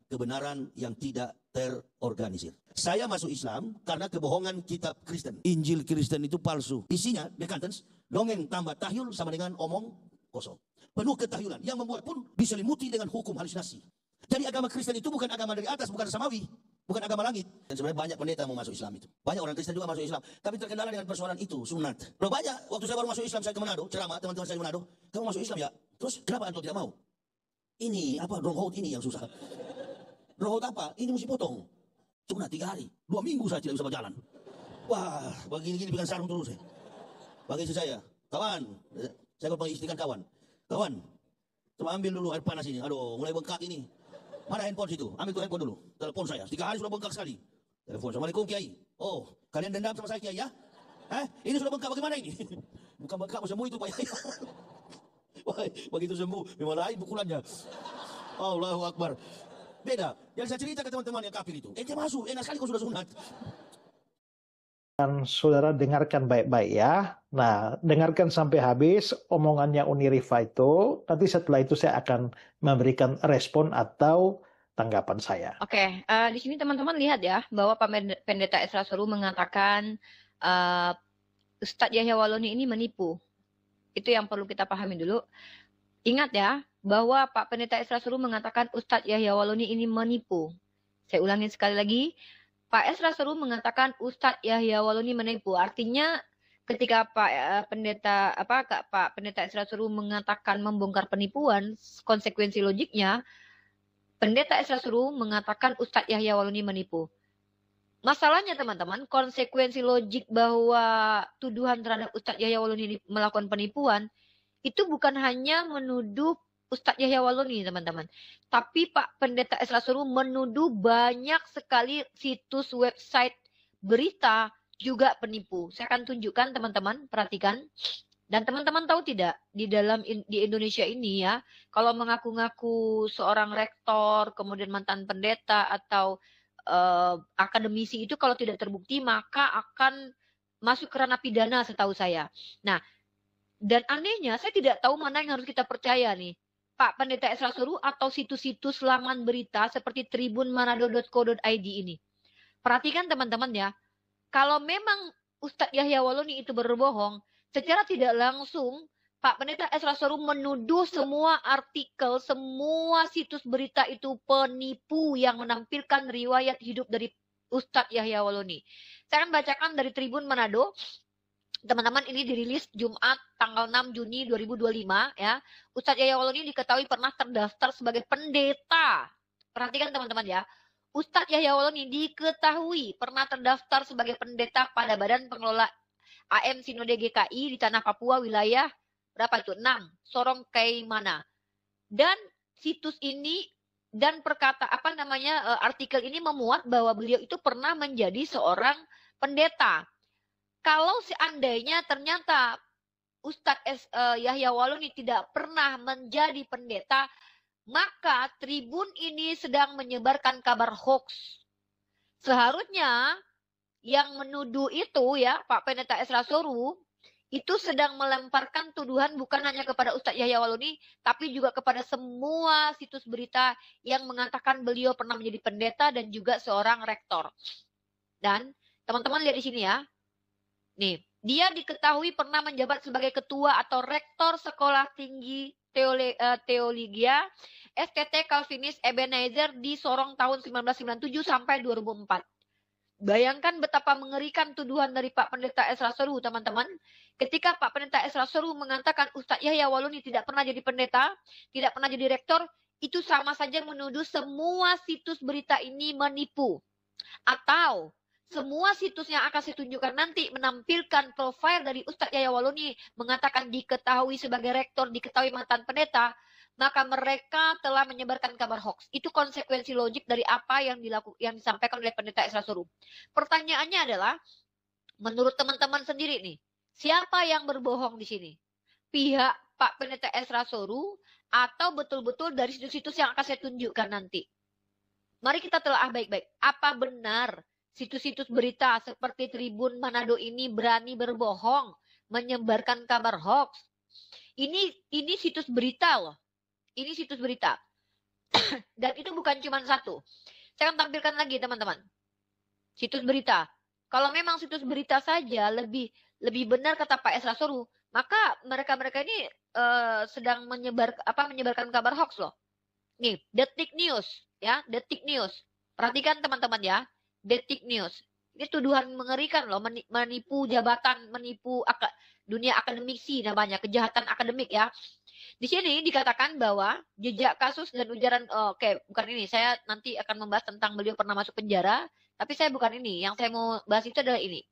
kebenaran yang tidak terorganisir. Saya masuk Islam karena kebohongan kitab Kristen. Injil Kristen itu palsu. Isinya, dekantens, dongeng tambah tahyul sama dengan omong kosong. Penuh ketahyulan yang membuat pun diselimuti dengan hukum halusinasi. Jadi agama Kristen itu bukan agama dari atas, bukan samawi, bukan agama langit. Dan sebenarnya banyak pendeta mau masuk Islam itu. Banyak orang Kristen juga masuk Islam. Tapi terkendala dengan persoalan itu, sunat. Loh banyak, waktu saya baru masuk Islam, saya ke Manado, ceramah, teman-teman saya di Manado. Kamu masuk Islam ya? Terus kenapa antum tidak mau? Ini apa, donghaut ini yang susah. Donghaut apa? Ini mesti potong. Sunat 3 hari. 2 minggu saya tidak bisa berjalan. Wah, begini-gini pegang sarung terus. Bagi istri saya, kawan, saya kalau istrikan kawan. Kawan, coba ambil dulu air panas ini. Aduh, mulai bengkak ini. Mana handphone situ? Ambil tuh handphone dulu. Telepon saya. 3 hari sudah bengkak sekali. Telepon. Assalamualaikum Kiai. Oh, kalian dendam sama saya Kiai ya? Ini sudah bengkak bagaimana ini? Bukan bengkak, sembuh itu Pak Yai. Wah, begitu sembuh, memang lain pukulannya. Allahu Akbar. Beda. Yang saya cerita ke teman-teman yang kafir itu. Ente masuk, enak sekali kau sudah sunat. Dan saudara dengarkan baik-baik ya. Nah, dengarkan sampai habis omongannya Uni Rifa itu. Nanti setelah itu saya akan memberikan respon atau tanggapan saya. Oke, di sini teman-teman lihat ya bahwa Pak Pendeta Esra Soru mengatakan Ustadz Yahya Waloni ini menipu. Itu yang perlu kita pahami dulu. Ingat ya bahwa Pak Pendeta Esra Soru mengatakan Ustadz Yahya Waloni ini menipu. Saya ulangi sekali lagi. Pak Esra Soru mengatakan Ustadz Yahya Waloni menipu. Artinya ketika Pak Pendeta Esra Soru mengatakan membongkar penipuan, konsekuensi logiknya Pendeta Esra Soru mengatakan Ustadz Yahya Waloni menipu. Masalahnya teman-teman, konsekuensi logik bahwa tuduhan terhadap Ustadz Yahya Waloni melakukan penipuan itu bukan hanya menuduh Ustadz Yahya Waloni, teman-teman. Tapi Pak Pendeta Esra Soru menuduh banyak sekali situs website berita juga penipu. Saya akan tunjukkan teman-teman, perhatikan. Dan teman-teman tahu tidak, di Indonesia ini ya, kalau mengaku-ngaku seorang rektor, kemudian mantan pendeta atau akademisi itu kalau tidak terbukti maka akan masuk ke ranah pidana setahu saya. Nah, dan anehnya saya tidak tahu mana yang harus kita percaya nih. Pak Pendeta Esra Soru atau situs-situs laman berita seperti tribunmanado.co.id ini. Perhatikan teman-teman ya. Kalau memang Ustadz Yahya Waloni itu berbohong, secara tidak langsung Pak Pendeta Esra Soru menuduh semua artikel, semua situs berita itu penipu yang menampilkan riwayat hidup dari Ustadz Yahya Waloni. Saya akan bacakan dari Tribun Manado. Teman-teman, ini dirilis Jumat tanggal 6 Juni 2025 ya. Ustadz Yahya Waloni diketahui pernah terdaftar sebagai pendeta. Perhatikan teman-teman ya. Ustadz Yahya Waloni diketahui pernah terdaftar sebagai pendeta pada Badan Pengelola AM Sinode GKI di Tanah Papua wilayah berapa itu? 6, Sorong Kaimana. Dan situs ini dan artikel ini memuat bahwa beliau itu pernah menjadi seorang pendeta. Kalau seandainya ternyata Ustadz Yahya Waloni tidak pernah menjadi pendeta, maka Tribun ini sedang menyebarkan kabar hoax. Seharusnya yang menuduh itu ya, Pak Pendeta Esra Soru, itu sedang melemparkan tuduhan bukan hanya kepada Ustadz Yahya Waloni, tapi juga kepada semua situs berita yang mengatakan beliau pernah menjadi pendeta dan juga seorang rektor. Dan teman-teman lihat di sini ya. Nih, dia diketahui pernah menjabat sebagai ketua atau rektor Sekolah Tinggi Teologia STT Calvinis Ebenezer di Sorong tahun 1997 sampai 2004. Bayangkan betapa mengerikan tuduhan dari Pak Pendeta Esra Soru, teman-teman. Ketika Pak Pendeta Esra Soru mengatakan Ustadz Yahya Waloni tidak pernah jadi pendeta, tidak pernah jadi rektor, itu sama saja menuduh semua situs berita ini menipu. Atau semua situs yang akan saya tunjukkan nanti menampilkan profil dari Ustadz Yahya Waloni mengatakan diketahui sebagai rektor, diketahui mantan pendeta, maka mereka telah menyebarkan kabar hoax. Itu konsekuensi logik dari apa yang disampaikan oleh Pendeta Esra Soru. Pertanyaannya adalah, menurut teman-teman sendiri nih, siapa yang berbohong di sini? Pihak Pak Pendeta Esra Soru atau betul-betul dari situs-situs yang akan saya tunjukkan nanti? Mari kita telah baik-baik. Apa benar situs-situs berita seperti Tribun Manado ini berani berbohong, menyebarkan kabar hoax? Ini situs berita loh. Ini situs berita. Dan itu bukan cuma satu. Saya akan tampilkan lagi teman-teman. Situs berita. Kalau memang situs berita saja lebih benar kata Pak Esra Soru, maka mereka-mereka ini sedang menyebarkan kabar hoax loh. Nih, Detik News ya, Detik News. Perhatikan teman-teman ya, Detik News. Ini tuduhan mengerikan loh, menipu jabatan, menipu dunia akademisi namanya, kejahatan akademik ya. Di sini dikatakan bahwa jejak kasus dan ujaran, oke, bukan ini. Saya nanti akan membahas tentang beliau pernah masuk penjara, tapi saya bukan ini. Yang saya mau bahas itu adalah ini.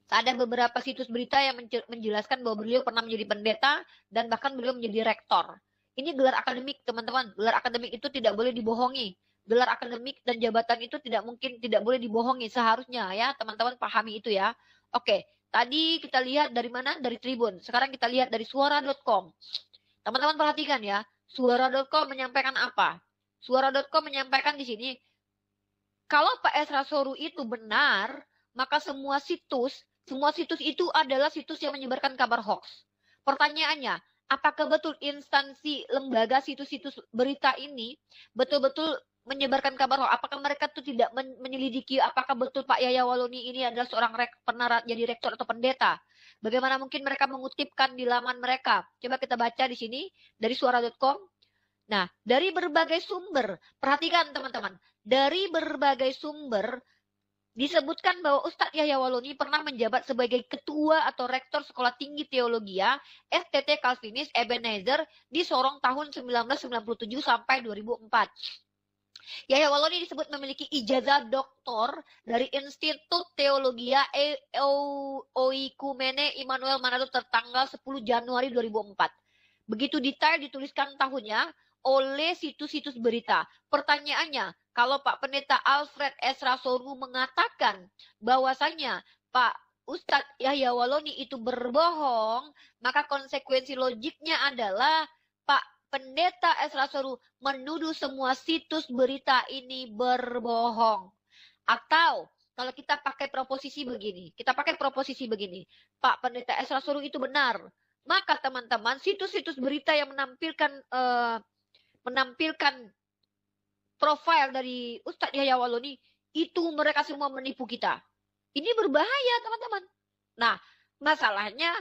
Ada beberapa situs berita yang menjelaskan bahwa beliau pernah menjadi pendeta dan bahkan beliau menjadi rektor. Ini gelar akademik, teman-teman. Gelar akademik itu tidak boleh dibohongi. Gelar akademik dan jabatan itu tidak boleh dibohongi seharusnya ya, teman-teman pahami itu ya. Oke, tadi kita lihat dari mana? Dari Tribun. Sekarang kita lihat dari suara.com. Teman-teman perhatikan ya, suara.com menyampaikan apa? Suara.com menyampaikan di sini, kalau Pak Esra Soru itu benar, maka semua situs itu adalah situs yang menyebarkan kabar hoax. Pertanyaannya, apakah betul instansi, lembaga, situs-situs berita ini betul-betul menyebarkan kabar hoax? Apakah mereka tuh tidak menyelidiki apakah betul Pak Yahya Waloni ini adalah seorang pernah jadi rektor atau pendeta? Bagaimana mungkin mereka mengutipkan di laman mereka? Coba kita baca di sini dari suara.com. Nah, dari berbagai sumber, perhatikan teman-teman, dari berbagai sumber disebutkan bahwa Ustadz Yahya Waloni pernah menjabat sebagai ketua atau rektor Sekolah Tinggi Teologia STT Calvinis Ebenezer di Sorong tahun 1997 sampai 2004. Yahya Waloni disebut memiliki ijazah doktor dari Institut Teologia Oikumene Immanuel Manado tertanggal 10 Januari 2004. Begitu detail dituliskan tahunnya oleh situs-situs berita. Pertanyaannya, kalau Pak Pendeta Alfred Esra Soru mengatakan bahwasanya Pak Ustadz Yahya Waloni itu berbohong, maka konsekuensi logiknya adalah Pak Pendeta Esra Soru menuduh semua situs berita ini berbohong. Atau kalau kita pakai proposisi begini, Pak Pendeta Esra Soru itu benar, maka teman-teman situs-situs berita yang menampilkan profil dari Ustadz Yahya Waloni itu mereka semua menipu kita. Ini berbahaya teman-teman. Nah, masalahnya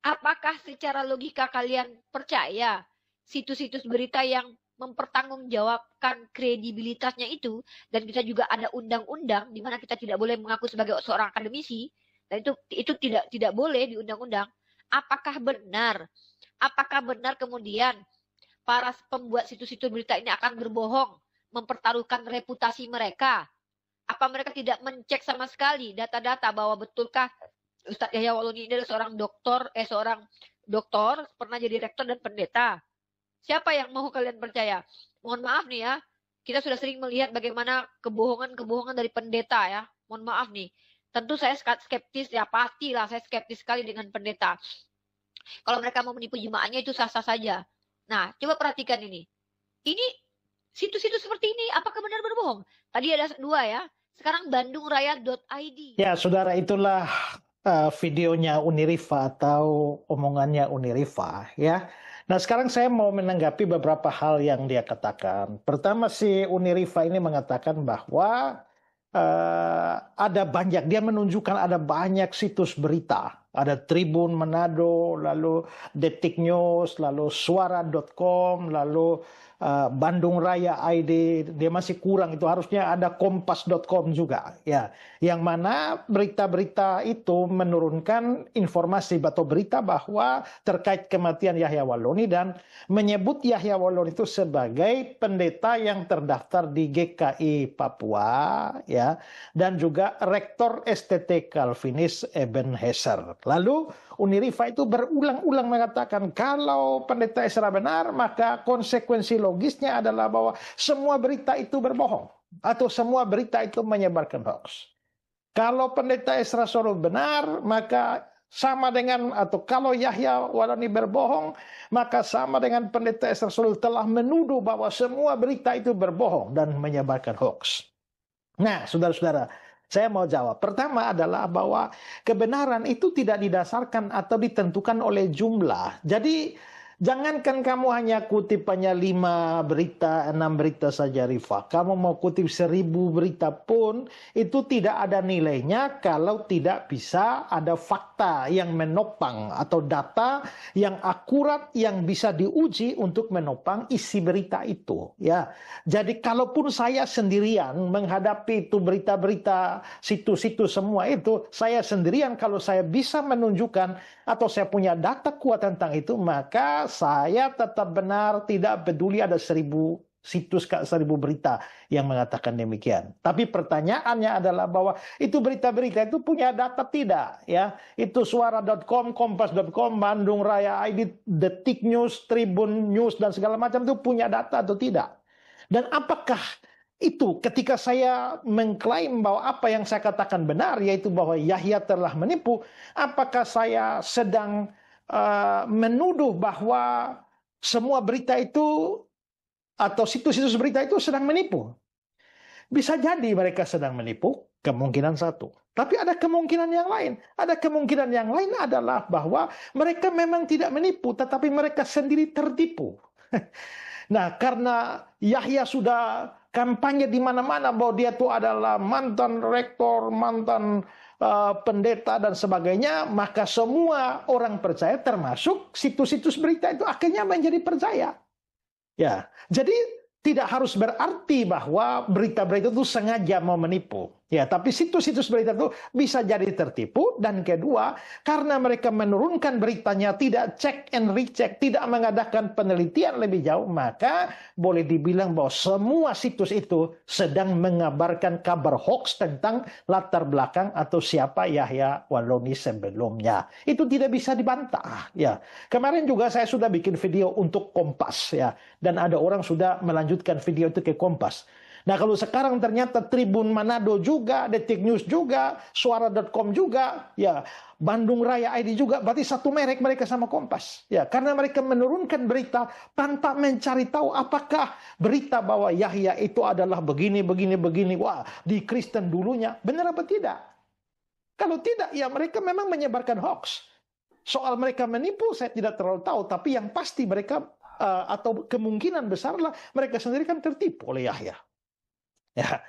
apakah secara logika kalian percaya situs-situs berita yang mempertanggungjawabkan kredibilitasnya itu, dan kita juga ada undang-undang di mana kita tidak boleh mengaku sebagai seorang akademisi, dan itu tidak boleh di undang-undang. Apakah benar kemudian para pembuat situs-situs berita ini akan berbohong, mempertaruhkan reputasi mereka? Apa mereka tidak mencek sama sekali data-data bahwa betulkah Ustadz Yahya Waloni ini adalah seorang doktor, pernah jadi rektor dan pendeta? Siapa yang mau kalian percaya? Mohon maaf nih ya, kita sudah sering melihat bagaimana kebohongan dari pendeta ya. Mohon maaf nih, tentu saya skeptis ya, pastilah saya skeptis sekali dengan pendeta. Kalau mereka mau menipu jemaahnya itu sah-sah saja. Nah, coba perhatikan ini. Ini situs-situs seperti ini, apakah benar berbohong? Tadi ada 2 ya. Sekarang bandungraya.id. Ya, saudara, itulah videonya Unirifa atau omongannya Unirifa ya. Nah, sekarang saya mau menanggapi beberapa hal yang dia katakan. Pertama, si Unirifa ini mengatakan bahwa ada banyak, dia menunjukkan ada banyak situs berita. Ada Tribun Manado, lalu Detik News, lalu Suara.com, lalu Bandung Raya ID. Dia masih kurang, itu harusnya ada Kompas.com juga. Ya, yang mana berita-berita itu menurunkan informasi atau berita bahwa terkait kematian Yahya Waloni dan menyebut Yahya Waloni itu sebagai pendeta yang terdaftar di GKI Papua, ya, dan juga rektor STT Calvinis Ebenezer. Lalu Unirifa itu berulang-ulang mengatakan kalau pendeta Esra benar, maka konsekuensi logisnya adalah bahwa semua berita itu berbohong atau semua berita itu menyebarkan hoax. Kalau pendeta Esra Soru benar, maka sama dengan, atau kalau Yahya Waloni berbohong, maka sama dengan pendeta Esra Soru telah menuduh bahwa semua berita itu berbohong dan menyebarkan hoax. Nah, saudara-saudara, saya mau jawab. Pertama adalah bahwa kebenaran itu tidak didasarkan atau ditentukan oleh jumlah. Jadi Jangankan kamu hanya kutip hanya 5 berita, 6 berita saja, Rifa. Kamu mau kutip 1000 berita pun, itu tidak ada nilainya kalau tidak bisa ada fakta yang menopang atau data yang akurat yang bisa diuji untuk menopang isi berita itu. Ya, jadi kalaupun saya sendirian menghadapi itu berita-berita situs-situs semua itu, saya sendirian kalau saya bisa menunjukkan atau saya punya data kuat tentang itu, maka saya tetap benar, tidak peduli ada 1000 situs, 1000 berita yang mengatakan demikian. Tapi pertanyaannya adalah bahwa itu berita-berita itu punya data tidak, ya? Itu suara.com, kompas.com, Bandung Raya ID, Detik News, Tribun News dan segala macam itu punya data atau tidak? Dan apakah itu ketika saya mengklaim bahwa apa yang saya katakan benar, yaitu bahwa Yahya telah menipu, apakah saya sedang menuduh bahwa semua berita itu atau situs-situs berita itu sedang menipu? Bisa jadi mereka sedang menipu, kemungkinan satu. Tapi ada kemungkinan yang lain. Ada kemungkinan yang lain adalah bahwa mereka memang tidak menipu, tetapi mereka sendiri tertipu. Nah, karena Yahya sudah kampanye di mana-mana bahwa dia itu adalah mantan rektor, mantan pendeta dan sebagainya, maka semua orang percaya termasuk situs-situs berita itu akhirnya menjadi percaya. Ya, jadi tidak harus berarti bahwa berita-berita itu sengaja mau menipu. Ya, tapi situs-situs berita itu bisa jadi tertipu. Dan kedua, karena mereka menurunkan beritanya, tidak check and recheck, tidak mengadakan penelitian lebih jauh, maka boleh dibilang bahwa semua situs itu sedang mengabarkan kabar hoax tentang latar belakang atau siapa Yahya Waloni sebelumnya. Itu tidak bisa dibantah. Ya, kemarin juga saya sudah bikin video untuk Kompas, ya, dan ada orang sudah melanjutkan video itu ke Kompas. Nah, kalau sekarang ternyata Tribun Manado juga, Detik News juga, Suara.com juga, ya, Bandung Raya ID juga, berarti satu merek mereka sama Kompas. Ya, karena mereka menurunkan berita tanpa mencari tahu apakah berita bahwa Yahya itu adalah begini, wah, di Kristen dulunya, benar apa tidak? Kalau tidak, ya mereka memang menyebarkan hoax. Soal mereka menipu, saya tidak terlalu tahu, tapi yang pasti mereka, atau kemungkinan besarlah mereka sendiri kan tertipu oleh Yahya. Ya.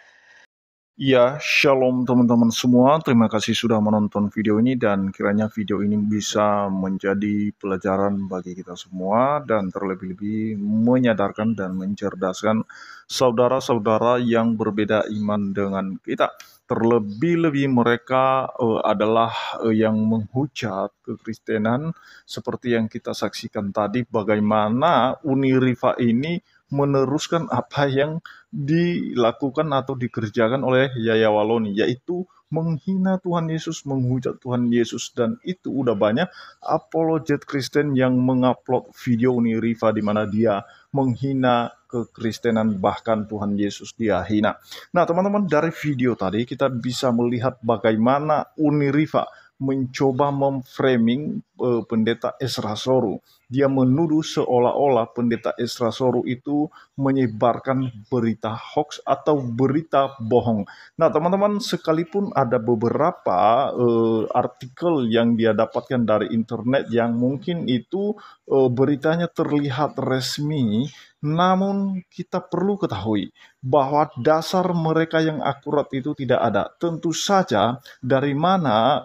Ya, shalom teman-teman semua. Terima kasih sudah menonton video ini dan kiranya video ini bisa menjadi pelajaran bagi kita semua dan terlebih-lebih menyadarkan dan mencerdaskan saudara-saudara yang berbeda iman dengan kita. Terlebih-lebih mereka adalah yang menghujat kekristenan seperti yang kita saksikan tadi, bagaimana Unirifa ini meneruskan apa yang dilakukan atau dikerjakan oleh Yahya Waloni, yaitu menghina Tuhan Yesus, menghujat Tuhan Yesus, dan itu udah banyak apologet Kristen yang mengupload video Unirifa di mana dia menghina kekristenan, bahkan Tuhan Yesus dia hina. Nah, teman-teman, dari video tadi kita bisa melihat bagaimana Unirifa mencoba memframing pendeta Ezra Soru. Dia menuduh seolah-olah pendeta Ezra Soru itu menyebarkan berita hoax atau berita bohong. Nah, teman-teman, sekalipun ada beberapa artikel yang dia dapatkan dari internet yang mungkin itu beritanya terlihat resmi, namun kita perlu ketahui bahwa dasar mereka yang akurat itu tidak ada. Tentu saja dari mana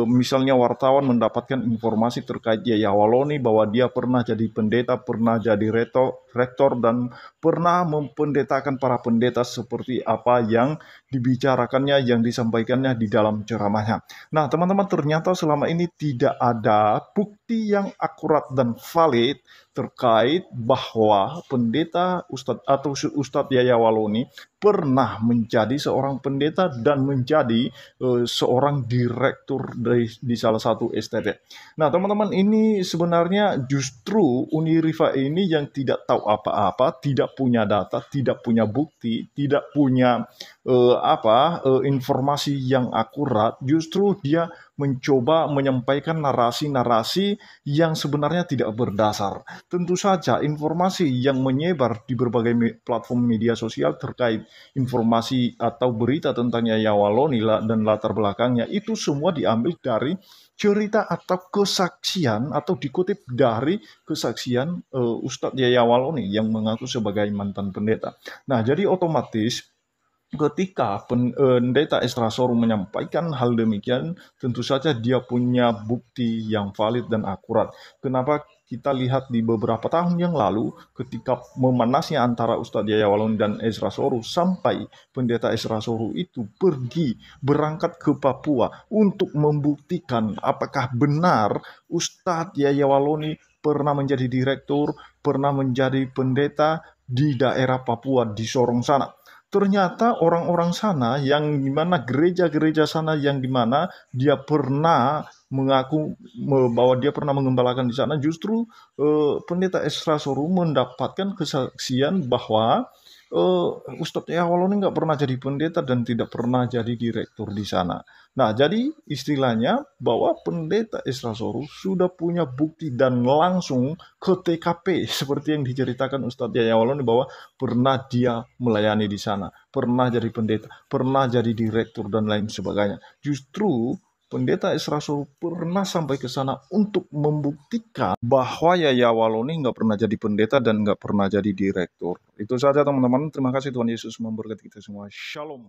misalnya wartawan mendapatkan informasi terkait Yahya Waloni bahwa dia pernah jadi pendeta, pernah jadi rektor, dan pernah mempendetakan para pendeta seperti apa yang dibicarakannya, yang disampaikannya di dalam ceramahnya. Nah, teman-teman, ternyata selama ini tidak ada bukti yang akurat dan valid terkait bahwa pendeta Ustadz Yahya Waloni pernah menjadi seorang pendeta dan menjadi seorang direktur di salah satu STT. Nah, teman-teman, ini sebenarnya justru Unirifa ini yang tidak tahu apa-apa, tidak punya data, tidak punya bukti, tidak punya informasi yang akurat. Justru dia mencoba menyampaikan narasi-narasi yang sebenarnya tidak berdasar. Tentu saja informasi yang menyebar di berbagai platform media sosial terkait informasi atau berita tentang Yaya Waloni dan latar belakangnya itu semua diambil dari cerita atau kesaksian atau dikutip dari kesaksian Ustadz Yaya Waloni yang mengaku sebagai mantan pendeta. Nah, jadi otomatis ketika pendeta Esra Sorum menyampaikan hal demikian, tentu saja dia punya bukti yang valid dan akurat. Kenapa kita lihat di beberapa tahun yang lalu, ketika memanasnya antara Ustadz Yaya Waloni dan Esra Soru, sampai pendeta Esra Soru itu berangkat ke Papua untuk membuktikan apakah benar Ustadz Yaya Waloni pernah menjadi direktur, pernah menjadi pendeta di daerah Papua di Sorong sana. Ternyata orang-orang sana yang dimana gereja-gereja sana yang dimana dia pernah mengaku bahwa dia pernah mengembalakan di sana, justru pendeta Esra Soru mendapatkan kesaksian bahwa Ustadz Yaya Waloni nggak pernah jadi pendeta dan tidak pernah jadi direktur di sana. Nah, jadi istilahnya bahwa pendeta Esra Soru sudah punya bukti dan langsung ke TKP seperti yang diceritakan Ustadz Yaya Waloni bahwa pernah dia melayani di sana, pernah jadi pendeta, pernah jadi direktur dan lain sebagainya. Justru pendeta Esra Soru pernah sampai ke sana untuk membuktikan bahwa Yaya Waloni nggak pernah jadi pendeta dan nggak pernah jadi direktur. Itu saja teman-teman. Terima kasih, Tuhan Yesus memberkati kita semua. Shalom.